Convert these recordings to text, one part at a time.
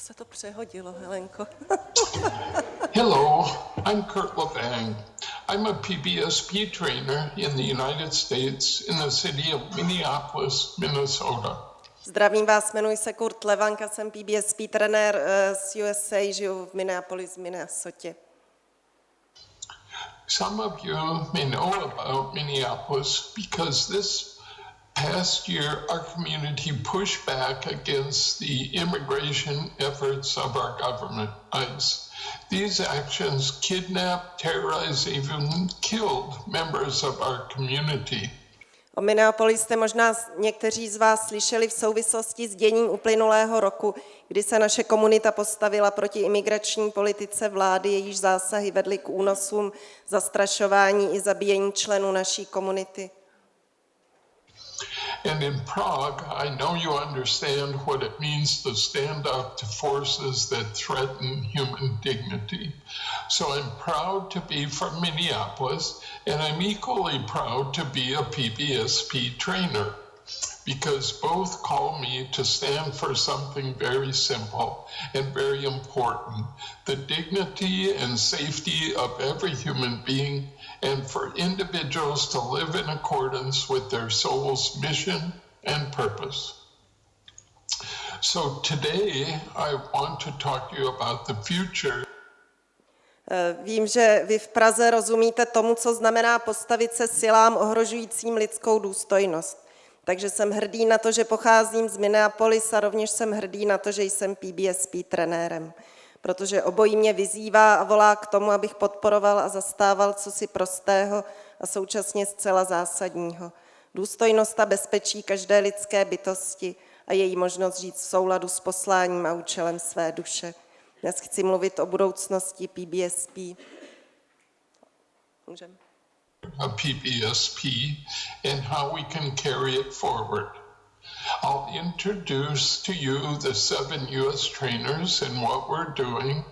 Se to přehodilo, Helenko. Hello, I'm Kurt Levang. I'm a PBSP trainer in the United States in the city of Minneapolis, Minnesota. Zdravím vás, jmenuji se Kurt Levang a jsem PBSP trenér z USA, žiju v Minneapolis, Minnesotě. Some of you may know about Minneapolis because this past year our community pushed back against the immigration efforts of our government, ICE. These actions kidnapped, terrorized, even killed members of our community. O Minneapolis jste možná někteří z vás slyšeli v souvislosti s děním uplynulého roku, kdy se naše komunita postavila proti imigrační politice vlády, jejíž zásahy vedly k únosům, zastrašování i zabíjení členů naší komunity. And in Prague, I know you understand what it means to stand up to forces that threaten human dignity. So I'm proud to be from Minneapolis, and I'm equally proud to be a PBSP trainer, because both call me to stand for something very simple and very important, the dignity and safety of every human being, and for individuals to live in accordance with their soul's mission and purpose. So today I want to talk to you about the future. Vím, že vy v Praze rozumíte tomu, co znamená postavit se silám ohrožujícím lidskou důstojnost. Takže jsem hrdý na to, že pocházím z Minneapolis a rovněž jsem hrdý na to, že jsem PBSP trenérem. Protože obojí mě vyzývá a volá k tomu, abych podporoval a zastával cosi prostého a současně zcela zásadního. Důstojnost a bezpečí každé lidské bytosti a její možnost žít v souladu s posláním a účelem své duše. Dnes chci mluvit o budoucnosti PBSP. Můžeme? A PBSP and how we can carry it forward. I'll introduce to you the 7 U.S. trainers and what we're doing.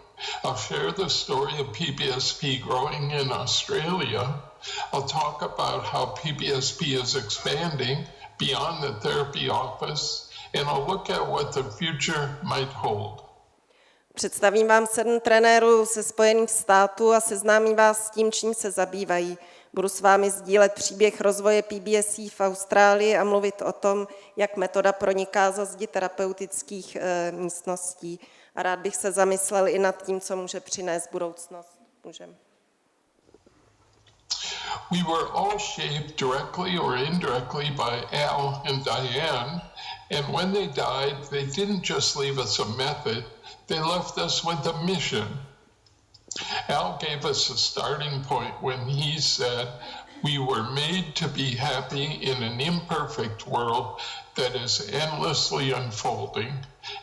I'll share the story of PBSP growing in Australia. I'll talk about how PBSP is expanding beyond the therapy office, and I'll look at what the future might hold. Představím vám 7 trenérů ze Spojených států a seznámím vás s tím, čím se zabývají. Budu s vámi sdílet příběh rozvoje PBSP v Austrálii a mluvit o tom, jak metoda proniká za zdi terapeutických místností. A rád bych se zamyslel i nad tím, co může přinést budoucnost. Můžeme. We were all shaped directly or indirectly by Al and Diane, and when they died, they didn't just leave us a method, they left us with a mission. Al gave us a starting point when he said, we were made to be happy in an imperfect world that is endlessly unfolding,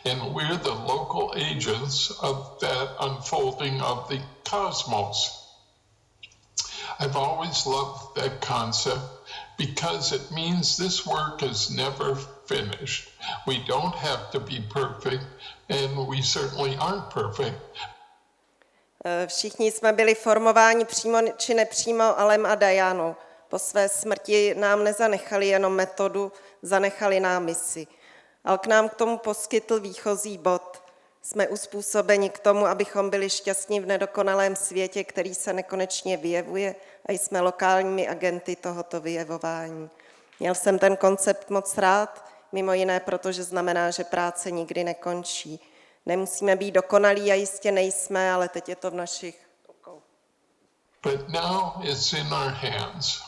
and we're the local agents of that unfolding of the cosmos. I've always loved that concept because it means this work is never finished. We don't have to be perfect, and we certainly aren't perfect. Všichni jsme byli formováni přímo či nepřímo Alem a Dianou. Po své smrti nám nezanechali jenom metodu, zanechali nám misi. Al k nám k tomu poskytl výchozí bod. Jsme uspůsobeni k tomu, abychom byli šťastní v nedokonalém světě, který se nekonečně vyjevuje, a jsme lokálními agenty tohoto vyjevování. Měl jsem ten koncept moc rád, mimo jiné, protože znamená, že práce nikdy nekončí. Nemusíme být dokonalí a jistě nejsme, ale teď je to v našich rukou. But now it's in our hands.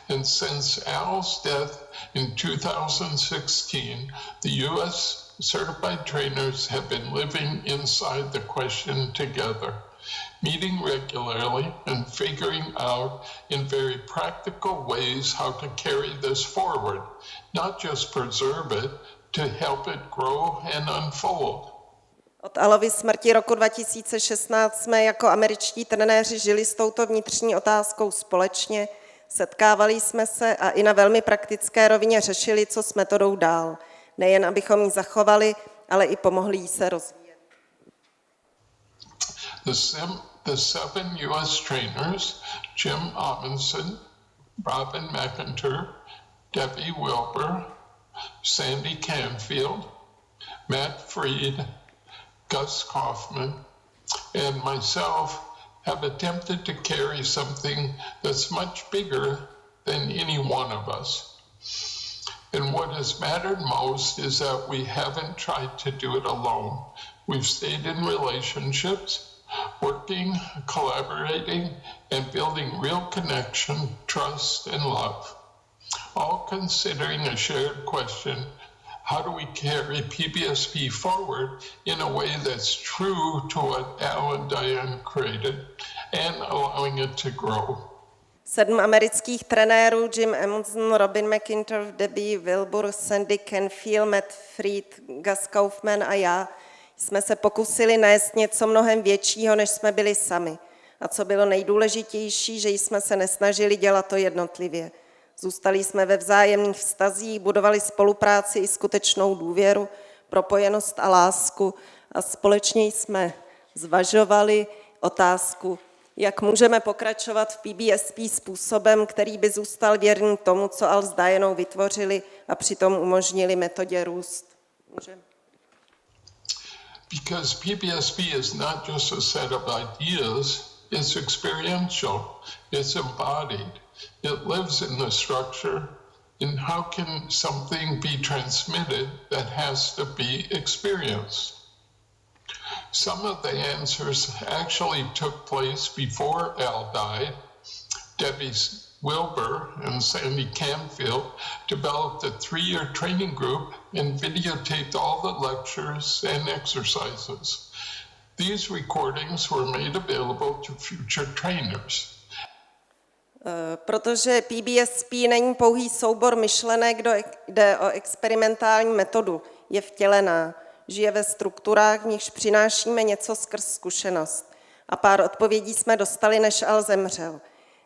And since Al's death in 2016, the U.S. certified trainers have been living inside the question together, meeting regularly and figuring out in very practical ways how to carry this forward, not just preserve it, to help it grow and unfold. Od Alovy smrti roku 2016 jsme jako američtí trenéři žili s touto vnitřní otázkou společně, setkávali jsme se a i na velmi praktické rovině řešili, co s metodou dál. Nejen abychom ji zachovali, ale i pomohli jí se rozvíjet. The 7 U.S. trainers, Jim Amundsen, Robin McIntyre, Debbie Wilbur, Sandy Canfield, Matt Freed, Gus Kaufman, and myself have attempted to carry something that's much bigger than any one of us. And what has mattered most is that we haven't tried to do it alone. We've stayed in relationships, working, collaborating, and building real connection, trust, and love, all considering a shared question: how do we carry PBSP forward in a way that's true to what Al and Diane created and allowing it to grow? 7 amerických trenérů, Jim Amundsen, Robin McIntyre, Debbie Wilbur, Sandy Canfield, Matt Fried, Gus Kaufman a já jsme se pokusili nést něco mnohem většího, než jsme byli sami. A co bylo nejdůležitější, že jsme se nesnažili dělat to jednotlivě. Zůstali jsme ve vzájemných vztazích, budovali spolupráci i skutečnou důvěru, propojenost a lásku a společně jsme zvažovali otázku, jak můžeme pokračovat v PBSP způsobem, který by zůstal věrný tomu, co Al s Dianou vytvořili a přitom umožnili metodě růst. Můžeme? Because PBSP is not just a set of ideas, it's experiential, it's embodied. It lives in the structure. And how can something be transmitted that has to be experienced? Some of the answers actually took place before Al died. Debbie Wilbur and Sandy Canfield developed a 3-year training group and videotaped all the lectures and exercises. These recordings were made available to future trainers. Protože PBSP není pouhý soubor myšlenek, jde o experimentální metodu, je vtělená, žije ve strukturách, v nichž přinášíme něco skrz zkušenost. A pár odpovědí jsme dostali, než Al zemřel.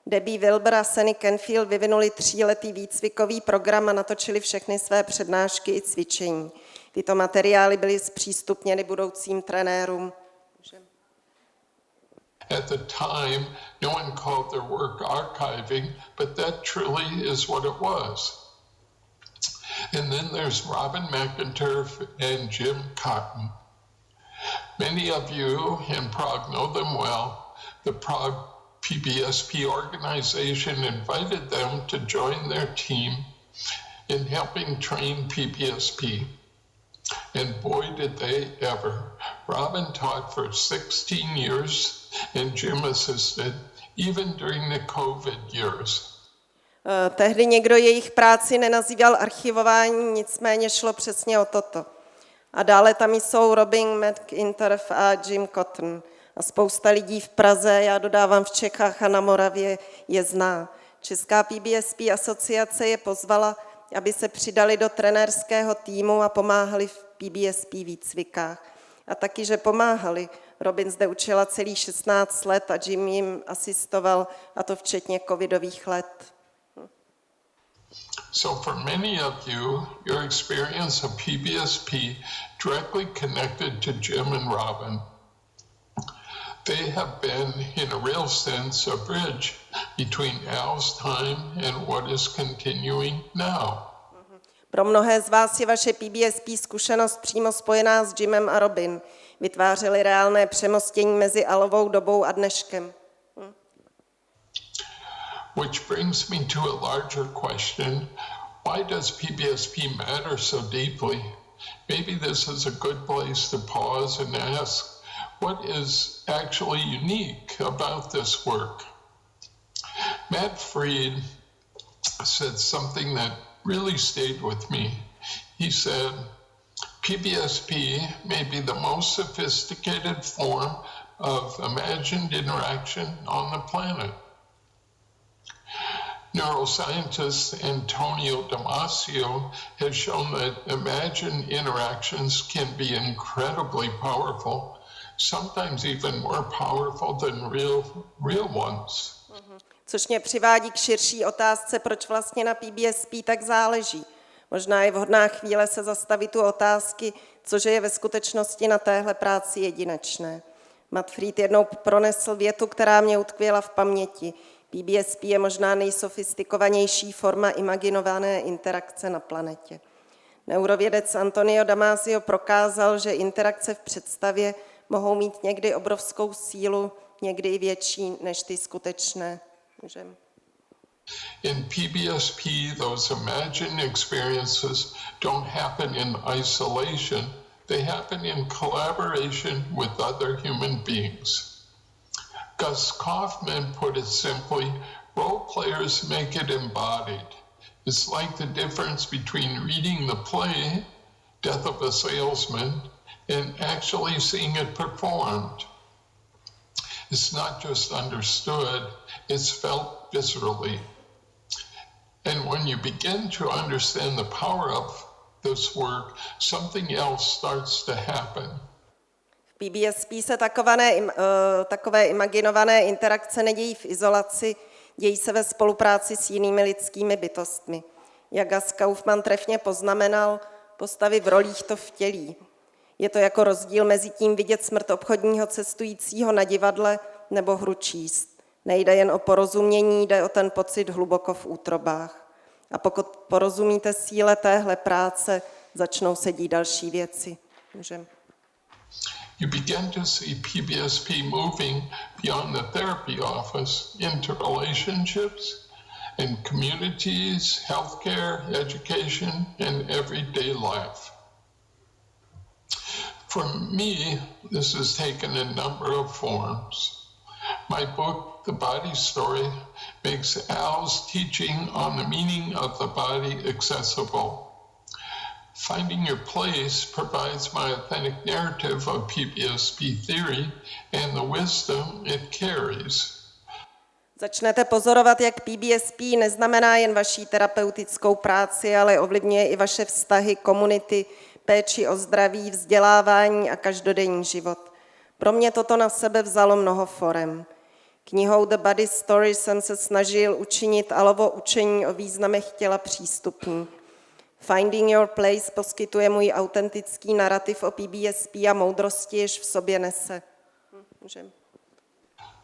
Debbie Wilbur a Sandy Canfield vyvinuli 3letý výcvikový program a natočili všechny své přednášky i cvičení. Tyto materiály byly zpřístupněny budoucím trenérům. At the time, no one called their work archiving, but that truly is what it was. And then there's Robin McIntyre and Jim Cotton. Many of you in Prague know them well. The Prague PBSP organization invited them to join their team in helping train PBSP. And boy, did they ever. Robin taught for 16 years and Jim assisted, even during the COVID years. Tehdy někdo jejich práci nenazýval archivování, nicméně šlo přesně o toto. A dále tam jsou Robin McIntyre a Jim Cotton. A spousta lidí v Praze, já dodávám v Čechách a na Moravě, je zná. Česká PBSP asociace je pozvala, aby se přidali do trenérského týmu a pomáhali v PBSP výcvikách. A taky, že pomáhali. Robin zde učila celých 16 let a Jim jim asistoval, a to včetně covidových let. So for many of you, your experience of PBSP directly connected to Jim and Robin. They have been, in a real sense, a bridge between Al's time and what is continuing now. Pro mnohé z vás je vaše PBSP zkušenost přímo spojená s Jimem a Robin. Vytvářeli reálné přemostění mezi Alovou dobou a dneškem. Which brings me to a larger question. Why does PBSP matter so deeply? Maybe this is a good place to pause and ask, what is actually unique about this work? Matt Fried said something that really stayed with me. He said, PBSP may be the most sophisticated form of imagined interaction on the planet. Neuroscientist Antonio Damasio has shown that imagined interactions can be incredibly powerful, sometimes even more powerful than real ones. Což mě přivádí k širší otázce, proč vlastně na PBSP tak záleží. Možná je vhodná chvíle se zastavit u otázky, cože je ve skutečnosti na téhle práci jedinečné. Matt Fried jednou pronesl větu, která mě utkvěla v paměti. PBSP je možná nejsofistikovanější forma imaginované interakce na planetě. Neurovědec Antonio Damasio prokázal, že interakce v představě mohou mít někdy obrovskou sílu, někdy i větší než ty skutečné. Můžeme. In PBSP, those imagined experiences don't happen in isolation. They happen in collaboration with other human beings. Gus Kaufman put it simply, role players make it embodied. It's like the difference between reading the play, Death of a Salesman, and actually seeing it performed. It's not just understood, it's felt viscerally. And when you begin to understand the power of this work, something else starts to happen. V PBSP se takové imaginované interakce nedějí v izolaci, dějí se ve spolupráci s jinými lidskými bytostmi. Jak Gus Kaufman trefně poznamenal, postavy v rolích to vtělí. Je to jako rozdíl mezi tím vidět smrt obchodního cestujícího na divadle nebo hru číst. Nejde jen o porozumění, jde o ten pocit hluboko v útrobách. A pokud porozumíte síle téhle práce, začnou se dít další věci. Můžeme. You begin to see PBSP moving beyond the therapy office into relationships and communities, healthcare, education, and everyday life. For me, this has taken a number of forms. My book, The Body Story, makes Al's teaching on the meaning of the body accessible. Finding Your Place provides my authentic narrative of PBSP theory and the wisdom it carries. Začnete pozorovat, jak PBSP neznamená jen vaší terapeutickou práci, ale ovlivňuje i vaše vztahy, komunity, péči o zdraví, vzdělávání a každodenní život. Pro mě toto na sebe vzalo mnoho forem. Knihou The Body Story jsem se snažil učinit Alovo učení o významech těla přístupný. Finding Your Place poskytuje můj autentický narrativ o PBSP a moudrosti, jež v sobě nese. Můžeme.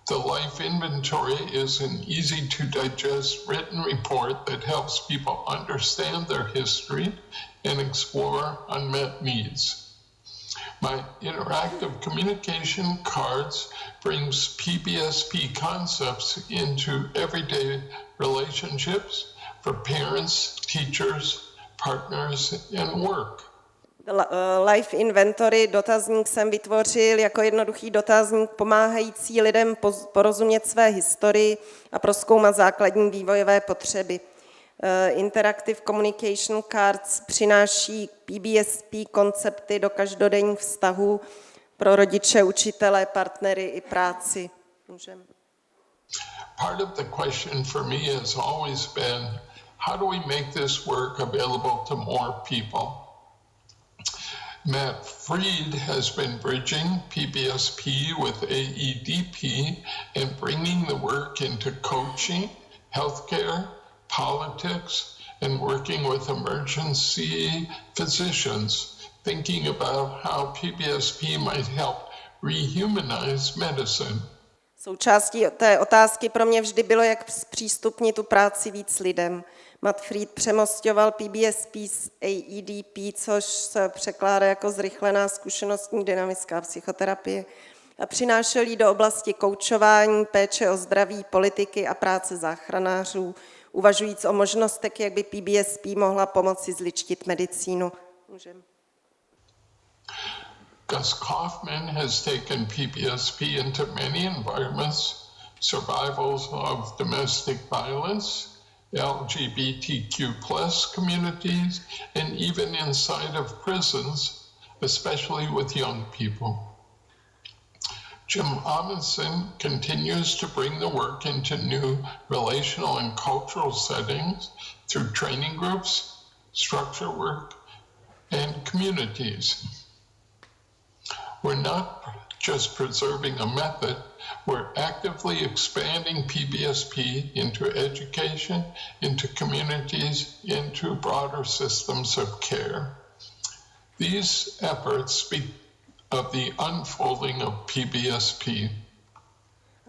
The Life Inventory is an easy-to-digest written report that helps people understand their history and explore unmet needs. My interactive communication cards brings PBSP concepts into everyday relationships for parents, teachers, partners, and work. Life Inventory dotazník jsem vytvořil jako jednoduchý dotazník pomáhající lidem porozumět své historii a prozkoumat základní vývojové potřeby. Interactive Communication Cards přináší PBSP koncepty do každodenních vztahů pro rodiče, učitele, partnery i práci. Můžeme. Part of the question for me has always been, how do we make this work available to more people? Matt Fried has been bridging PBSP with AEDP and bringing the work into coaching, healthcare, politics, and working with emergency physicians, thinking about how PBSP might help rehumanize medicine. Součástí té otázky pro mě vždy bylo, jak zpřístupnit tu práci víc lidem. Matt Fried přemosťoval PBSP s AEDP, což se překládá jako zrychlená zkušenostní dynamická psychoterapie, a přinášel ji do oblasti koučování, péče o zdraví, politiky a práce záchranářů, uvažujíc o možnostech, jak by PBSP mohla pomoci zličtit medicínu. Můžeme. Gus Kaufman has taken PBSP into many environments, survivals of domestic violence, LGBTQ+ communities, and even inside of prisons, especially with young people. Jim Amundsen continues to bring the work into new relational and cultural settings through training groups, structure work, and communities. We're not just preserving a method, we're actively expanding PBSP into education, into communities, into broader systems of care. These efforts speak of the unfolding of PBSP.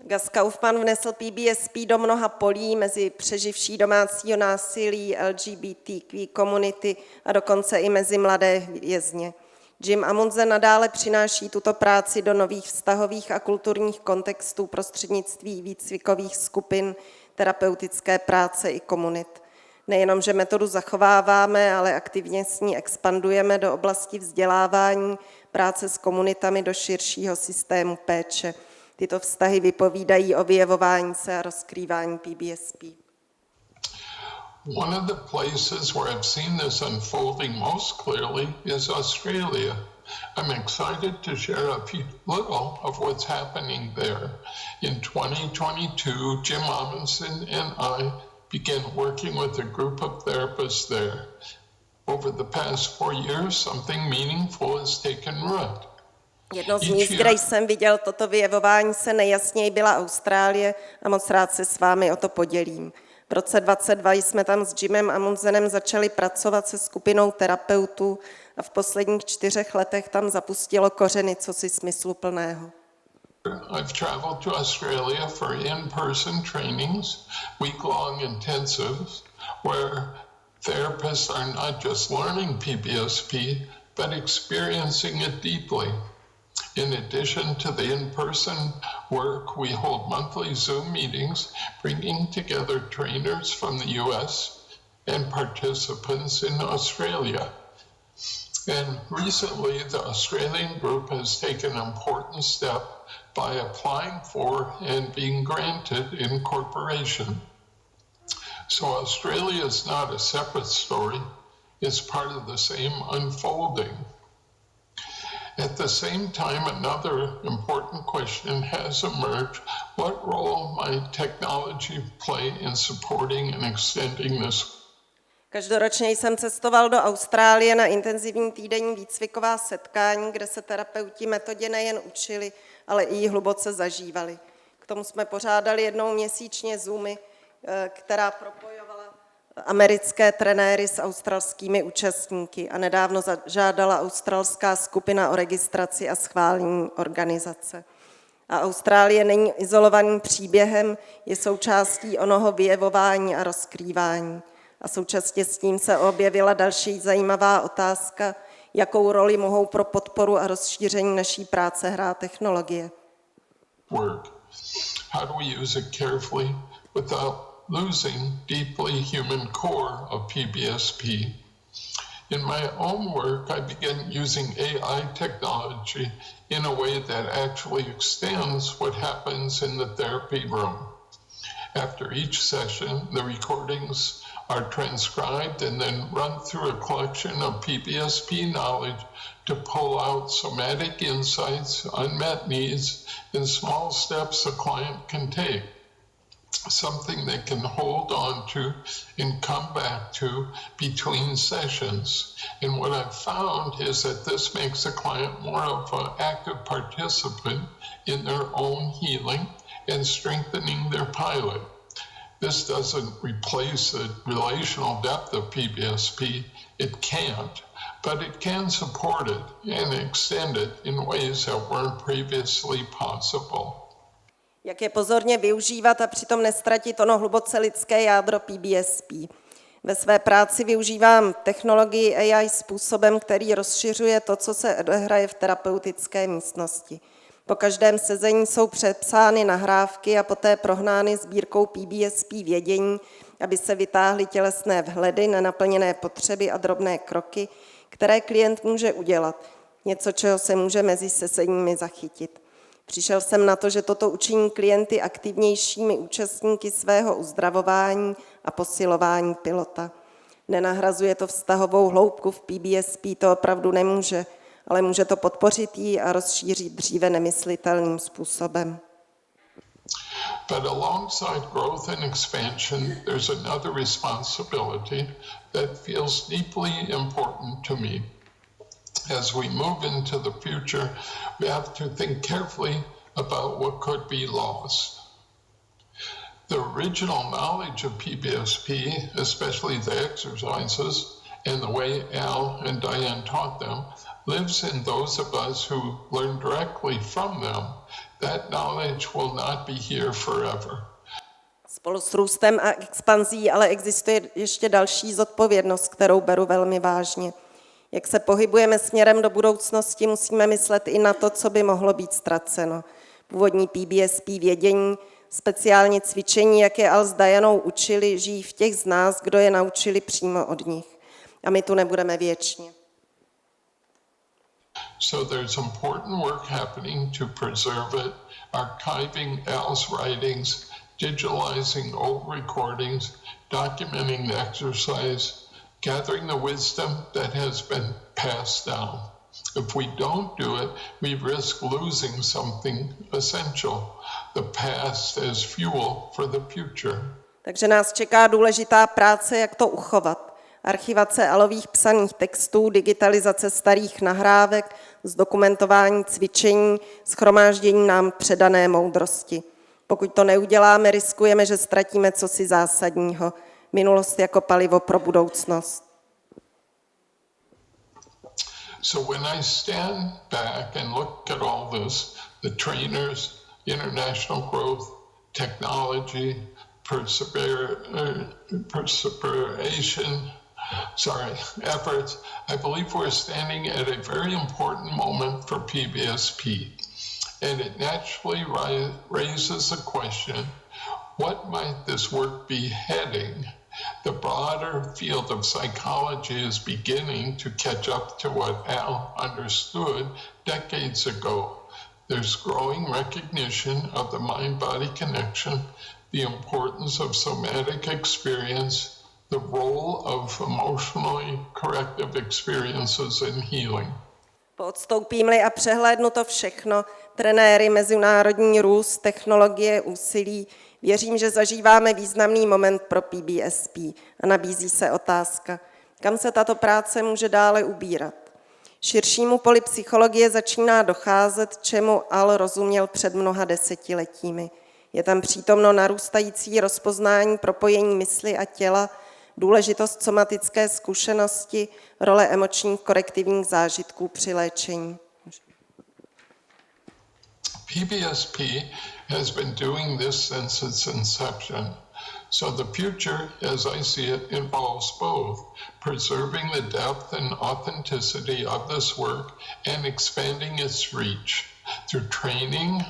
Gus Kaufman vnesl PBSP do mnoha polí mezi přeživší domácího násilí, LGBTQ komunity a dokonce i mezi mladé vězně. Jim Amundsen nadále přináší tuto práci do nových vztahových a kulturních kontextů prostřednictví výcvikových skupin, terapeutické práce i komunit. Nejenom, že metodu zachováváme, ale aktivně s ní expandujeme do oblasti vzdělávání, práce s komunitami do širšího systému péče. Tyto vztahy vypovídají o vyjevování se a rozkrývání PBSP. One of the places where I've seen this unfolding most clearly is Australia. I'm excited to share a little of what's happening there. In 2022, Jim Amundsen and I began working with a group of therapists there. Over the past 4 years, something meaningful has taken root. Jedno z míst, kde jsem viděl toto vyjevování se nejjasněji, byla Austrálie a moc rád se s vámi o to podělím. V roce 2022 jsme tam s Jimem Amundsenem začali pracovat se skupinou terapeutů a v posledních 4 letech tam zapustilo kořeny cosi smysluplného. I've traveled to Australia for in-person trainings, week-long intensives, where therapists are not just learning PBSP, but experiencing it deeply. In addition to the in-person work, we hold monthly Zoom meetings, bringing together trainers from the US and participants in Australia. And recently, the Australian group has taken an important step by applying for and being granted incorporation. So Australia is not a separate story, it's part of the same unfolding. At the same time, another important question has emerged: what role might technology play in supporting and extending this? Každoročně jsem cestoval do Austrálie na intenzivní týdenní výcviková setkání, kde se terapeuti metodě nejen učili, ale i ji hluboce zažívali. K tomu jsme pořádali jednou měsíčně Zoomy, která propojovala americké trenéry s australskými účastníky a nedávno žádala australská skupina o registraci a schválení organizace. A Austrálie není izolovaným příběhem, je součástí onoho vyjevování a rozkrývání. A současně s tím se objevila další zajímavá otázka, jakou roli mohou pro podporu a rozšíření naší práce hrát technologie. Work. How do we use it carefully without losing deeply human core of PBSP? In my own work, I began using AI technology in a way that actually extends what happens in the therapy room. After each session, the recordings are transcribed and then run through a collection of PBSP knowledge to pull out somatic insights, unmet needs, and small steps a client can take. Something they can hold on to and come back to between sessions. And what I've found is that this makes a client more of an active participant in their own healing and strengthening their pilot. This doesn't replace the relational depth of PBSP. It can't, but it can support it and extend it in ways that weren't previously possible. Jak je pozorně využívat a přitom nestratit ono hluboce lidské jádro PBSP. Ve své práci využívám technologii AI způsobem, který rozšiřuje to, co se odehraje v terapeutické místnosti. Po každém sezení jsou přepsány nahrávky a poté prohnány sbírkou PBSP vědění, aby se vytáhly tělesné vhledy, nenaplněné potřeby a drobné kroky, které klient může udělat. Něco, čeho se může mezi sezeními zachytit. Přišel jsem na to, že toto učiní klienty aktivnějšími účastníky svého uzdravování a posilování pilota. Nenahrazuje to vztahovou hloubku v PBSP, to opravdu nemůže, ale může to podpořit ji a rozšířit dříve nemyslitelným způsobem. But alongside growth and expansion, there's another responsibility that feels deeply important to me. As we move into the future, we have to think carefully about what could be lost. The original knowledge of PBSP, especially the exercises, and the way Al and Diane taught them lives in those of us who learn directly from them. That knowledge will not be here forever. Spolu s růstem a expanzí ale existuje ještě další zodpovědnost, kterou beru velmi vážně. Jak se pohybujeme směrem do budoucnosti, musíme myslet i na to, co by mohlo být ztraceno. Původní PBSP vědění, speciálně cvičení, jak je Al s Dianou učili, žijí v těch z nás, kdo je naučili přímo od nich. A my tu nebudeme věčně. So there's important work happening to preserve it, archiving Al's writings, digitalizing old recordings, documenting the exercise, gathering the wisdom that has been passed down. If we don't do it, we risk losing something essential, the past as fuel for the future. Takže nás čeká důležitá práce, jak to uchovat. Archivace Alových psaných textů, digitalizace starých nahrávek, zdokumentování cvičení, shromáždění nám předané moudrosti. Pokud to neuděláme, riskujeme, že ztratíme cosi zásadního. Minulost jako palivo pro budoucnost. So when I stand back and look at all this, the trainers, international growth, technology, efforts, I believe we're standing at a very important moment for PBSP. And it naturally raises the question, what might this work be heading? The broader field of psychology is beginning to catch up to what Al understood decades ago. There's growing recognition of the mind-body connection, the importance of somatic experience, the role of emotionally corrective experiences in healing. Podstoupím-li a přehlédnu to všechno, trenéry, mezinárodní růst, technologie, úsilí, věřím, že zažíváme významný moment pro PBSP a nabízí se otázka, kam se tato práce může dále ubírat. Širšímu poli psychologie začíná docházet, čemu Al rozuměl před mnoha desetiletími. Je tam přítomno narůstající rozpoznání propojení mysli a těla, důležitost somatické zkušenosti, role emočních korektivních zážitků při léčení. PBSP has been doing this since its inception. So the future, as I see it, involves both preserving the depth and authenticity of this work and expanding its reach through training,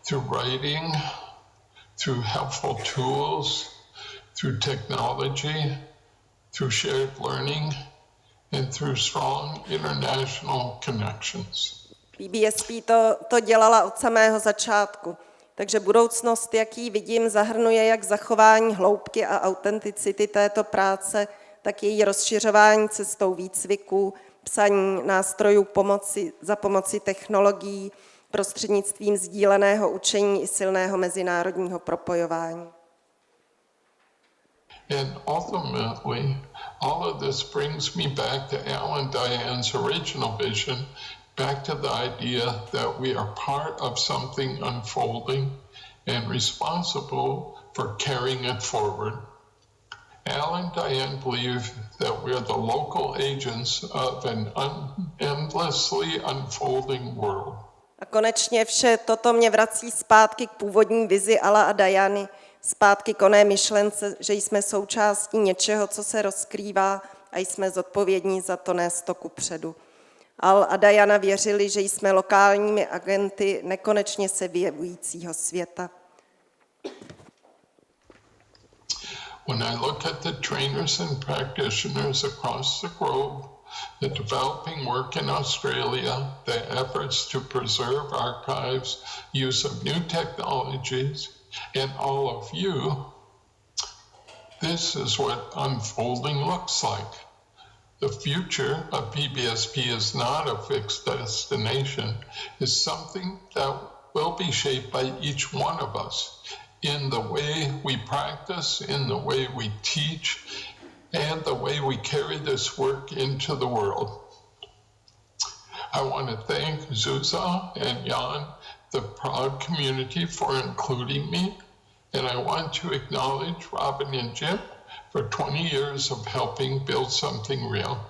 through writing, through helpful tools, through technology, through shared learning, and through strong international connections. PBSP to dělala od samého začátku, takže budoucnost, jak ji vidím, zahrnuje jak zachování hloubky a autenticity této práce, tak její rozšiřování cestou výcviků, psaní nástrojů za pomoci technologií, prostřednictvím sdíleného učení i silného mezinárodního propojování. And ultimately, all of this brings me back to Al and Diane's original vision, back to the idea that we are part of something unfolding and responsible for carrying it forward. Al and Diane believe that we are the local agents of an endlessly unfolding world. A konečně vše toto mě vrací zpátky k původní vizi Ala a Diany, zpátky k oné myšlence, že jsme součástí něčeho, co se rozkrývá a jsme zodpovědní za to nést to kupředu. Al a Diana věřili, že jsme lokálními agenty nekonečně se vyjevujícího světa. When I look at the trainers and practitioners across the globe, the developing work in Australia, the efforts to preserve archives, use of new technologies, and all of you, this is what unfolding looks like. The future of PBSP is not a fixed destination. It's something that will be shaped by each one of us in the way we practice, in the way we teach, and the way we carry this work into the world. I want to thank Zuzá and Jan, the proud community, for including me, and I want to acknowledge Robin and Jim for 20 years of helping build something real.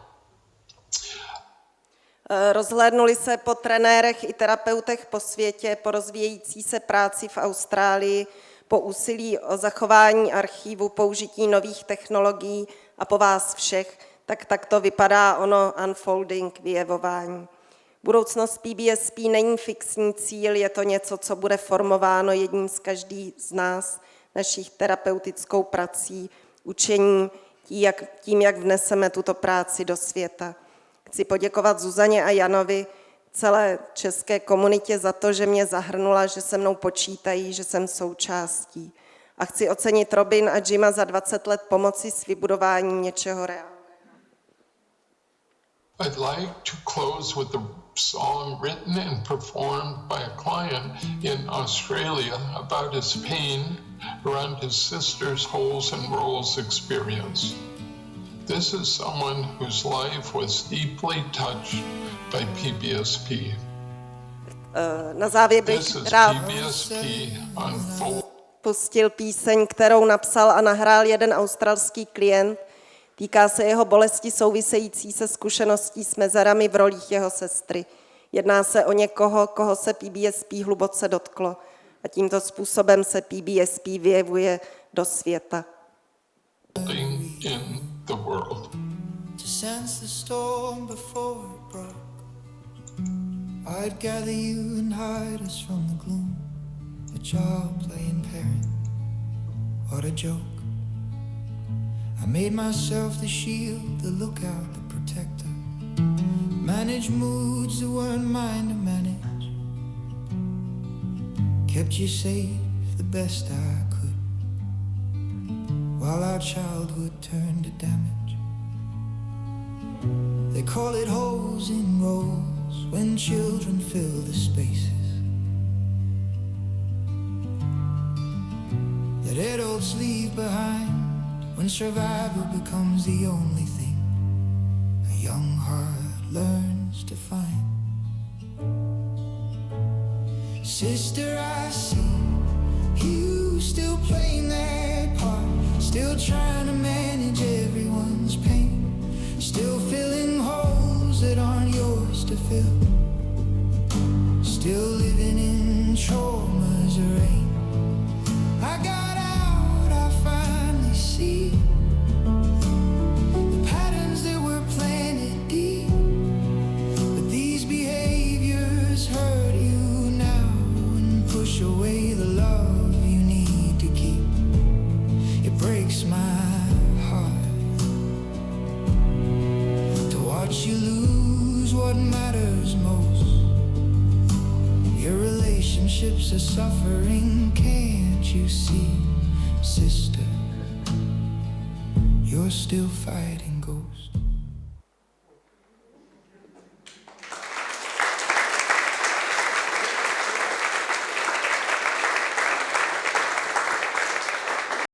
Rozhlédnuli se po trenérech i terapeutech po světě, po rozvíjející se práci v Austrálii, po úsilí o zachování archívu, použití nových technologií a po vás všech, tak takto vypadá ono unfolding, vyjevování. Budoucnost PBSP není fixní cíl, je to něco, co bude formováno jedním z každý z nás, našich terapeutickou prací, učením, tím, jak vneseme tuto práci do světa. Chci poděkovat Zuzaně a Janovi, celé české komunitě za to, že mě zahrnula, že se mnou počítají, že jsem součástí. A chci ocenit Robin a Jima za 20 let pomoci s vybudováním něčeho reálného. I'd like to close with a song written and performed by a client in Australia about his pain around his sister's holes and rolls experience. This is someone whose life was deeply touched by PBSP. Na závěr bych rád pustil píseň, kterou napsal a nahrál jeden australský klient. Týká se jeho bolesti související se zkušeností s mezerami v rolích jeho sestry. Jedná se o někoho, koho se PBSP hluboce dotklo. A tímto způsobem se PBSP vyjevuje do světa. In the world. To sense the storm before it broke, I'd gather you and hide us from the gloom. A child playing parent, what a joke. I made myself the shield, the lookout, the protector. Manage moods that weren't mine to manage. Kept you safe the best I could, while our childhood turned to damage. They call it holes in roles when children fill the spaces that adults leave behind when survival becomes the only thing a young heart learns to find. Sister, I see you still playing that part, still trying to manage everyone's pain, still filling holes that aren't yours to fill, still living in trauma's rain. I got out, I finally see the patterns that were planted deep, but these behaviors hurt you now and push away the love you need to keep. It breaks my heart to watch you lose what matters most. Your relationships are suffering, can't you see, sister? You're still fighting ghosts.